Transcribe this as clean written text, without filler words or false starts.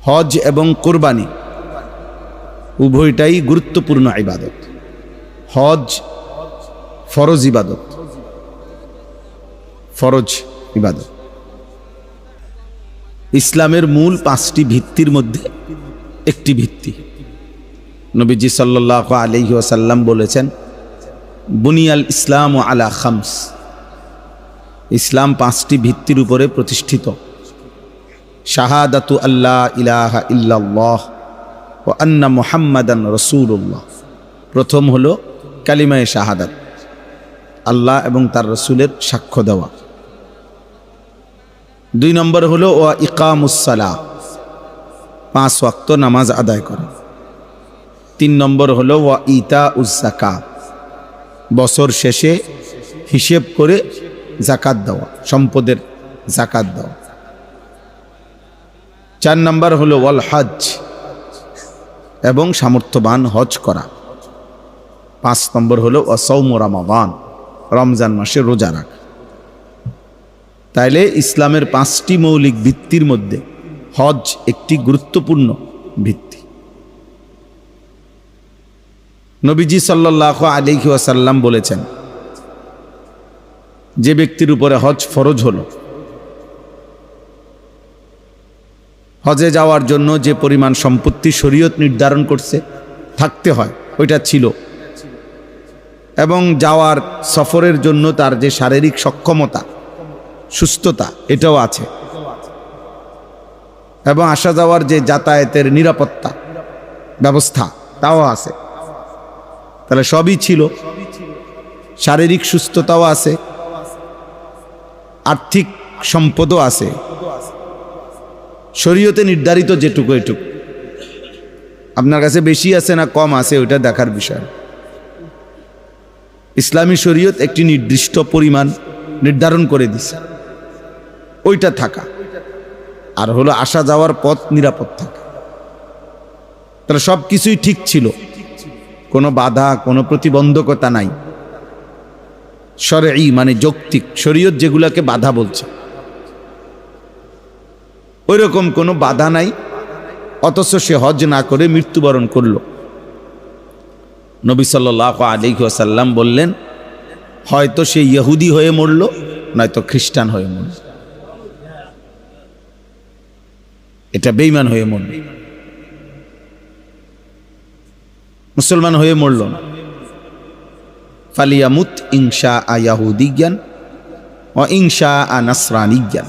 হজ এবং কোরবানি উভয়টাই গুরুত্বপূর্ণ ইবাদত। হজ ফরজ ইবাদত, ফরজ ইবাদত। ইসলামের মূল 5টি ভিত্তির মধ্যে একটি ভিত্তি। নবীজি সাল্লাল্লাহু আলাইহি ওয়াসাল্লাম বলেছেন, বুনিয়াল ইসলাম আলা খামস। ইসলাম 5টি ভিত্তির উপরে প্রতিষ্ঠিত। শাহাদাতু আল্লা ইলাহা ইল্লাল্লাহ ওয়া আন্না মুহাম্মাদান রাসূলুল্লাহ। প্রথম হলো কালিমায়ে শাহাদাত, আল্লাহ এবং তার রাসূলের সাক্ষ্য দেওয়া। 2 নম্বর হলো ওয়া ইকামুস সালাহ, 5 ওয়াক্ত নামাজ আদায় করা। 3 নম্বর হলো ওয়া ইতাউজ যাকাত, বছর শেষে হিসেব করে যাকাত দেওয়া, সম্পদের যাকাত দেওয়া। 4 নম্বর হলো ওয়াল হজ, এবং সামর্থ্যবান হজ করা। 5 নম্বর হলো ওয়া সাওমু রমাদান, রমজান মাসে রোজা রাখা। তাইলে ইসলামের 5টি মৌলিক ভিত্তির মধ্যে হজ একটি গুরুত্বপূর্ণ ভিত্তি। নবীজি সাল্লাল্লাহু আলাইহি ওয়াসাল্লাম বলেছেন, যে ব্যক্তির উপরে হজ ফরজ হলো, হজে যাওয়ার জন্য যে পরিমাণ সম্পত্তি শরীয়ত নির্ধারণ করছে থাকতে হয় ওইটা ছিল, এবং যাওয়ার সফরের জন্য তার যে শারীরিক সক্ষমতা, সুস্থতা, এটাও আছে, এবং আসা যাওয়ার যে যাতায়াতের নিরাপত্তা ব্যবস্থা তাও আছে। তাহলে সবই ছিল, শারীরিক সুস্থতাও আছে, আর্থিক সম্পদও আছে, শরীয়তে নির্ধারিত যেটুকু এটুকু। আপনার কাছে বেশি আছে না কম আছে ওইটা দেখার বিষয়। ইসলামী শরীয়ত একটি নির্দিষ্ট পরিমাণ নির্ধারণ করে দিছে, ওইটা থাকা, আর হলো আসা যাওয়ার পথ নিরাপদ থাকা। তাহলে সব কিছুই ঠিক ছিল, কোনো বাধা, কোনো প্রতিবন্ধকতা নাই। শরঈ মানে যৌক্তিক, শরীয়ত যেগুলাকে বাধা বলছে ওই রকম কোনো বাধা নাই, অথচ সে হজ না করে মৃত্যুবরণ করল। নবী সাল্লাল্লাহু আলাইহি ওয়াসাল্লাম বললেন, হয়তো সে ইহুদি হয়ে মরল, নয়তো খ্রিস্টান হয়ে মরল, এটা বেঈমান হয়ে মরল, মুসলমান হয়ে মরল না। ফালিয়ামুত ইনশা আ ইয়াহুদিয়ান ওয়া ইনশা আ নাসরানিয়ান।